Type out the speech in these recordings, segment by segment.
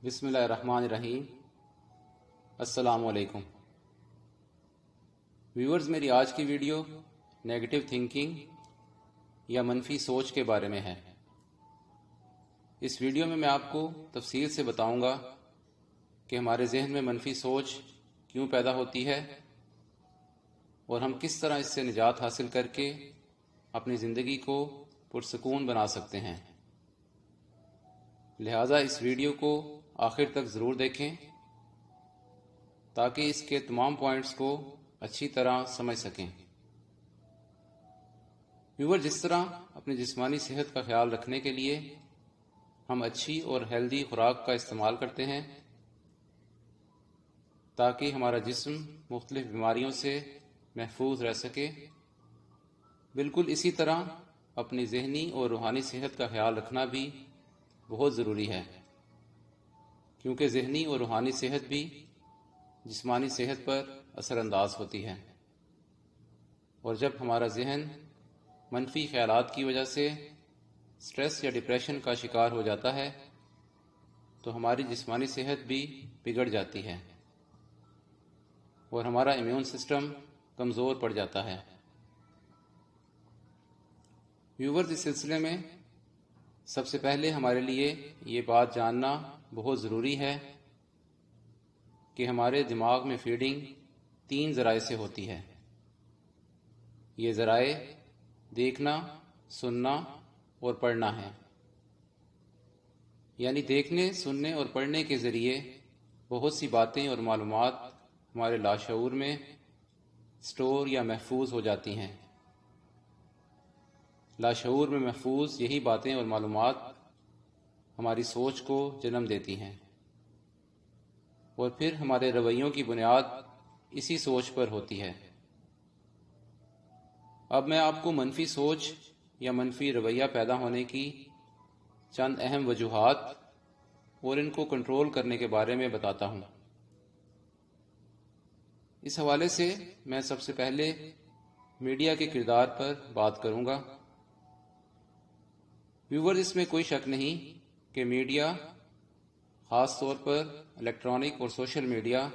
بسم اللہ الرحمن الرحیم۔ السلام علیکم ویورز، میری آج کی ویڈیو نیگیٹو تھنکنگ یا منفی سوچ کے بارے میں ہے۔ اس ویڈیو میں میں آپ کو تفصیل سے بتاؤں گا کہ ہمارے ذہن میں منفی سوچ کیوں پیدا ہوتی ہے اور ہم کس طرح اس سے نجات حاصل کر کے اپنی زندگی کو پرسکون بنا سکتے ہیں۔ لہٰذا اس ویڈیو کو آخر تک ضرور دیکھیں تاکہ اس کے تمام پوائنٹس کو اچھی طرح سمجھ سکیں۔ ویور، جس طرح اپنی جسمانی صحت کا خیال رکھنے کے لیے ہم اچھی اور ہیلدی خوراک کا استعمال کرتے ہیں تاکہ ہمارا جسم مختلف بیماریوں سے محفوظ رہ سکے، بالکل اسی طرح اپنی ذہنی اور روحانی صحت کا خیال رکھنا بھی بہت ضروری ہے، کیونکہ ذہنی اور روحانی صحت بھی جسمانی صحت پر اثر انداز ہوتی ہے، اور جب ہمارا ذہن منفی خیالات کی وجہ سے سٹریس یا ڈپریشن کا شکار ہو جاتا ہے تو ہماری جسمانی صحت بھی بگڑ جاتی ہے اور ہمارا امیون سسٹم کمزور پڑ جاتا ہے۔ ویورز، اس سلسلے میں سب سے پہلے ہمارے لیے یہ بات جاننا بہت ضروری ہے کہ ہمارے دماغ میں فیڈنگ 3 ذرائع سے ہوتی ہے۔ یہ ذرائع دیکھنا، سننا اور پڑھنا ہے، یعنی دیکھنے، سننے اور پڑھنے کے ذریعے بہت سی باتیں اور معلومات ہمارے لاشعور میں سٹور یا محفوظ ہو جاتی ہیں۔ لاشعور میں محفوظ یہی باتیں اور معلومات ہماری سوچ کو جنم دیتی ہیں، اور پھر ہمارے رویوں کی بنیاد اسی سوچ پر ہوتی ہے۔ اب میں آپ کو منفی سوچ یا منفی رویہ پیدا ہونے کی چند اہم وجوہات اور ان کو کنٹرول کرنے کے بارے میں بتاتا ہوں۔ اس حوالے سے میں سب سے پہلے میڈیا کے کردار پر بات کروں گا۔ ویورز، اس میں کوئی شک نہیں کہ میڈیا، خاص طور پر الیکٹرانک اور سوشل میڈیا،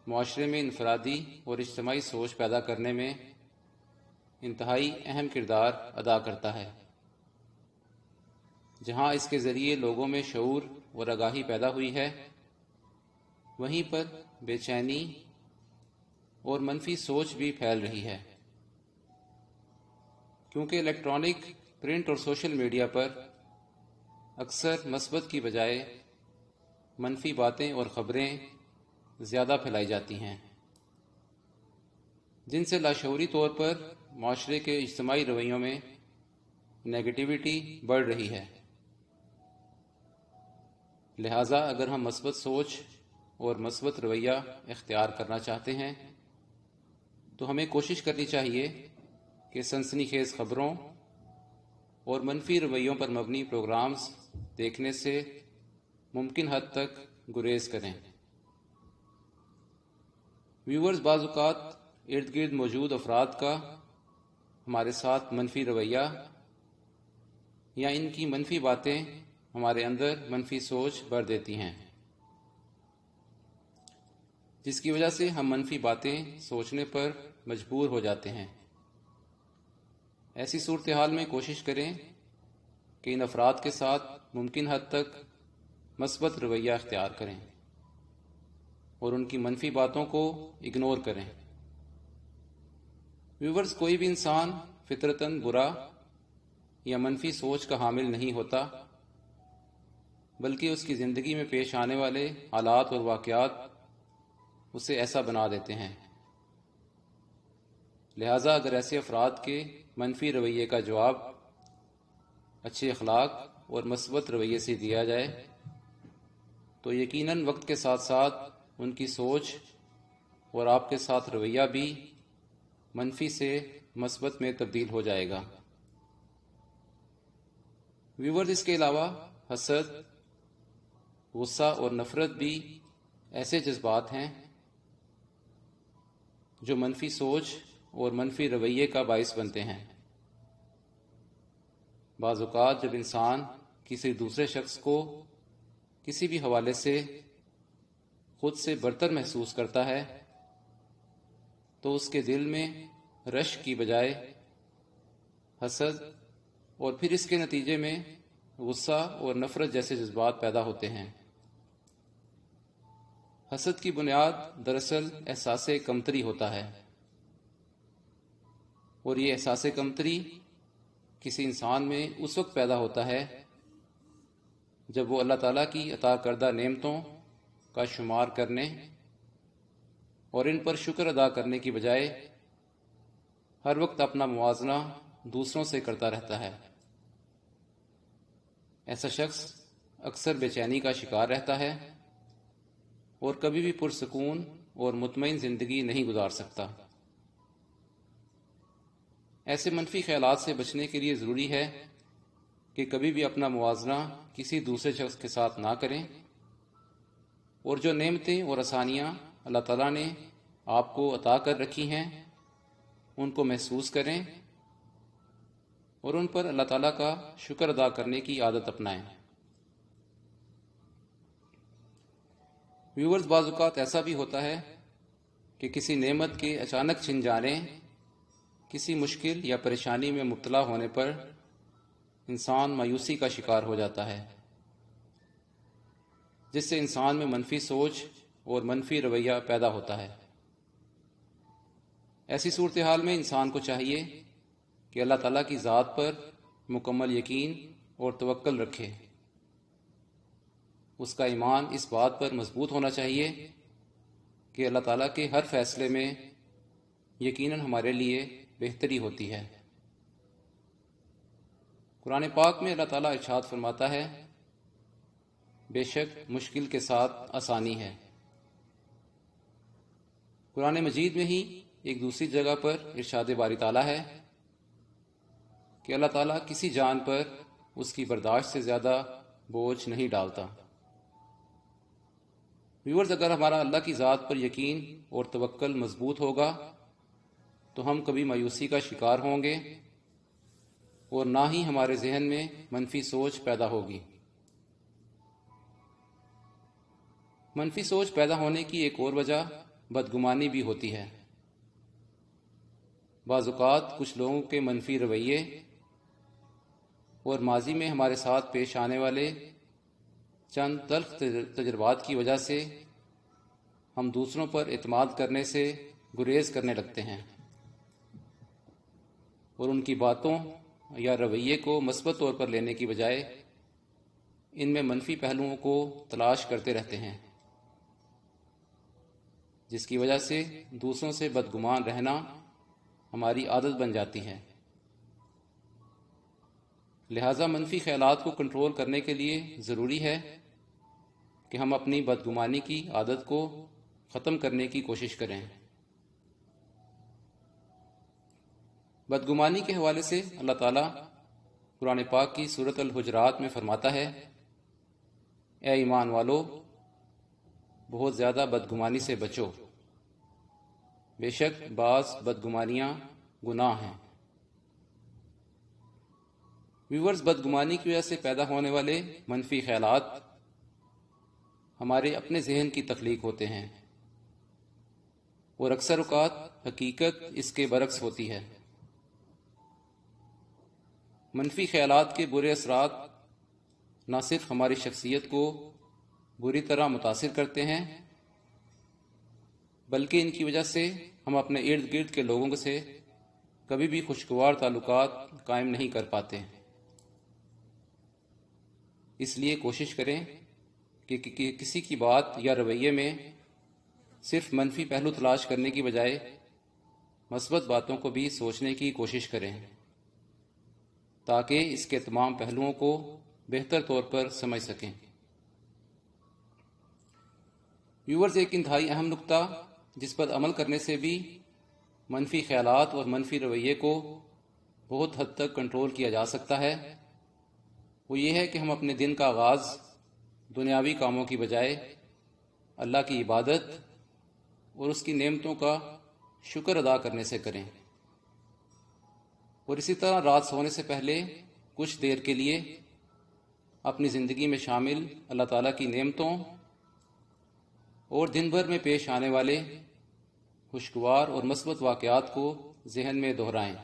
معاشرے میں انفرادی اور اجتماعی سوچ پیدا کرنے میں انتہائی اہم کردار ادا کرتا ہے۔ جہاں اس کے ذریعے لوگوں میں شعور اور آگاہی پیدا ہوئی ہے، وہیں پر بے چینی اور منفی سوچ بھی پھیل رہی ہے، کیونکہ الیکٹرانک، پرنٹ اور سوشل میڈیا پر اکثر مثبت کی بجائے منفی باتیں اور خبریں زیادہ پھیلائی جاتی ہیں، جن سے لاشعوری طور پر معاشرے کے اجتماعی رویوں میں نیگیٹیوٹی بڑھ رہی ہے۔ لہٰذا اگر ہم مثبت سوچ اور مثبت رویہ اختیار کرنا چاہتے ہیں تو ہمیں کوشش کرنی چاہیے کہ سنسنی خیز خبروں اور منفی رویوں پر مبنی پروگرامز دیکھنے سے ممکن حد تک گریز کریں۔ ویورز، بعض اوقات ارد گرد موجود افراد کا ہمارے ساتھ منفی رویہ یا ان کی منفی باتیں ہمارے اندر منفی سوچ بھر دیتی ہیں، جس کی وجہ سے ہم منفی باتیں سوچنے پر مجبور ہو جاتے ہیں۔ ایسی صورتحال میں کوشش کریں کہ ان افراد کے ساتھ ممکن حد تک مثبت رویہ اختیار کریں اور ان کی منفی باتوں کو اگنور کریں۔ ویورز، کوئی بھی انسان فطرتاً برا یا منفی سوچ کا حامل نہیں ہوتا، بلکہ اس کی زندگی میں پیش آنے والے حالات اور واقعات اسے ایسا بنا دیتے ہیں۔ لہٰذا اگر ایسے افراد کے منفی رویے کا جواب اچھے اخلاق اور مثبت رویے سے دیا جائے تو یقیناً وقت کے ساتھ ساتھ ان کی سوچ اور آپ کے ساتھ رویہ بھی منفی سے مثبت میں تبدیل ہو جائے گا۔ ویورز، اس کے علاوہ حسد، غصہ اور نفرت بھی ایسے جذبات ہیں جو منفی سوچ اور منفی رویے کا باعث بنتے ہیں۔ بعض اوقات جب انسان کسی دوسرے شخص کو کسی بھی حوالے سے خود سے برتر محسوس کرتا ہے تو اس کے دل میں رشک کی بجائے حسد اور پھر اس کے نتیجے میں غصہ اور نفرت جیسے جذبات پیدا ہوتے ہیں۔ حسد کی بنیاد دراصل احساس کمتری ہوتا ہے، اور یہ احساس کمتری کسی انسان میں اس وقت پیدا ہوتا ہے جب وہ اللہ تعالیٰ کی عطا کردہ نعمتوں کا شمار کرنے اور ان پر شکر ادا کرنے کی بجائے ہر وقت اپنا موازنہ دوسروں سے کرتا رہتا ہے۔ ایسا شخص اکثر بے چینی کا شکار رہتا ہے اور کبھی بھی پرسکون اور مطمئن زندگی نہیں گزار سکتا۔ ایسے منفی خیالات سے بچنے کے لیے ضروری ہے کہ کبھی بھی اپنا موازنہ کسی دوسرے شخص کے ساتھ نہ کریں، اور جو نعمتیں اور آسانیاں اللہ تعالیٰ نے آپ کو عطا کر رکھی ہیں ان کو محسوس کریں اور ان پر اللہ تعالیٰ کا شکر ادا کرنے کی عادت اپنائیں۔ ویورز، بعض اوقات ایسا بھی ہوتا ہے کہ کسی نعمت کے اچانک چھن جانے، کسی مشکل یا پریشانی میں مبتلا ہونے پر انسان مایوسی کا شکار ہو جاتا ہے، جس سے انسان میں منفی سوچ اور منفی رویہ پیدا ہوتا ہے۔ ایسی صورتحال میں انسان کو چاہیے کہ اللہ تعالیٰ کی ذات پر مکمل یقین اور توکل رکھے۔ اس کا ایمان اس بات پر مضبوط ہونا چاہیے کہ اللہ تعالیٰ کے ہر فیصلے میں یقیناً ہمارے لیے بہتری ہوتی ہے۔ قرآن پاک میں اللہ تعالیٰ ارشاد فرماتا ہے، بے شک مشکل کے ساتھ آسانی ہے۔ قرآن مجید میں ہی ایک دوسری جگہ پر ارشاد باری تعالیٰ ہے کہ اللہ تعالیٰ کسی جان پر اس کی برداشت سے زیادہ بوجھ نہیں ڈالتا۔ ویورز، اگر ہمارا اللہ کی ذات پر یقین اور توکل مضبوط ہوگا تو ہم کبھی مایوسی کا شکار ہوں گے اور نہ ہی ہمارے ذہن میں منفی سوچ پیدا ہوگی۔ منفی سوچ پیدا ہونے کی ایک اور وجہ بدگمانی بھی ہوتی ہے۔ بعض اوقات کچھ لوگوں کے منفی رویے اور ماضی میں ہمارے ساتھ پیش آنے والے چند تلخ تجربات کی وجہ سے ہم دوسروں پر اعتماد کرنے سے گریز کرنے لگتے ہیں اور ان کی باتوں یا رویے کو مثبت طور پر لینے کی بجائے ان میں منفی پہلوؤں کو تلاش کرتے رہتے ہیں، جس کی وجہ سے دوسروں سے بدگمان رہنا ہماری عادت بن جاتی ہے۔ لہذا منفی خیالات کو کنٹرول کرنے کے لیے ضروری ہے کہ ہم اپنی بدگمانی کی عادت کو ختم کرنے کی کوشش کریں۔ بدگمانی کے حوالے سے اللہ تعالیٰ قرآن پاک کی سورۃ الحجرات میں فرماتا ہے، اے ایمان والو، بہت زیادہ بدگمانی سے بچو، بے شک بعض بدگمانیاں گناہ ہیں۔ ویورز، بدگمانی کی وجہ سے پیدا ہونے والے منفی خیالات ہمارے اپنے ذہن کی تخلیق ہوتے ہیں اور اکثر اوقات حقیقت اس کے برعکس ہوتی ہے۔ منفی خیالات کے برے اثرات نہ صرف ہماری شخصیت کو بری طرح متاثر کرتے ہیں بلکہ ان کی وجہ سے ہم اپنے ارد گرد کے لوگوں سے کبھی بھی خوشگوار تعلقات قائم نہیں کر پاتے۔ اس لیے کوشش کریں کہ کسی کی بات یا رویے میں صرف منفی پہلو تلاش کرنے کی بجائے مثبت باتوں کو بھی سوچنے کی کوشش کریں تاکہ اس کے تمام پہلوؤں کو بہتر طور پر سمجھ سکیں۔ ویورز، ایک انتہائی اہم نقطہ جس پر عمل کرنے سے بھی منفی خیالات اور منفی رویے کو بہت حد تک کنٹرول کیا جا سکتا ہے، وہ یہ ہے کہ ہم اپنے دن کا آغاز دنیاوی کاموں کی بجائے اللہ کی عبادت اور اس کی نعمتوں کا شکر ادا کرنے سے کریں، اور اسی طرح رات سونے سے پہلے کچھ دیر کے لیے اپنی زندگی میں شامل اللہ تعالیٰ کی نعمتوں اور دن بھر میں پیش آنے والے خوشگوار اور مثبت واقعات کو ذہن میں دہرائیں۔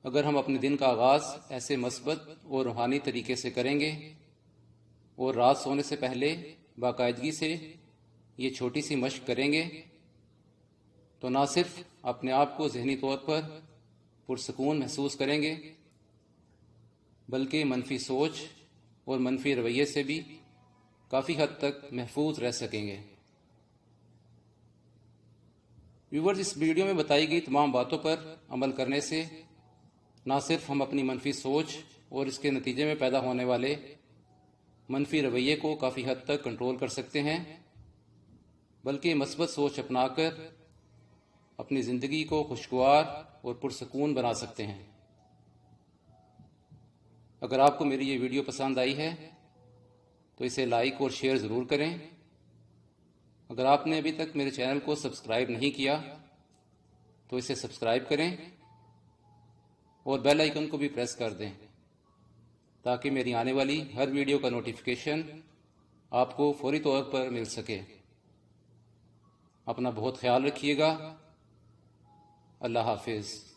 اگر ہم اپنے دن کا آغاز ایسے مثبت اور روحانی طریقے سے کریں گے اور رات سونے سے پہلے باقاعدگی سے یہ چھوٹی سی مشق کریں گے تو نہ صرف اپنے آپ کو ذہنی طور پر پرسکون محسوس کریں گے بلکہ منفی سوچ اور منفی رویے سے بھی کافی حد تک محفوظ رہ سکیں گے۔ ویورز، اس ویڈیو میں بتائی گئی تمام باتوں پر عمل کرنے سے نہ صرف ہم اپنی منفی سوچ اور اس کے نتیجے میں پیدا ہونے والے منفی رویے کو کافی حد تک کنٹرول کر سکتے ہیں بلکہ مثبت سوچ اپنا کر اپنی زندگی کو خوشگوار اور پرسکون بنا سکتے ہیں۔ اگر آپ کو میری یہ ویڈیو پسند آئی ہے تو اسے لائک اور شیئر ضرور کریں۔ اگر آپ نے ابھی تک میرے چینل کو سبسکرائب نہیں کیا تو اسے سبسکرائب کریں اور بیل آئیکن کو بھی پریس کر دیں تاکہ میری آنے والی ہر ویڈیو کا نوٹیفیکیشن آپ کو فوری طور پر مل سکے۔ اپنا بہت خیال رکھیے گا۔ اللہ حافظ۔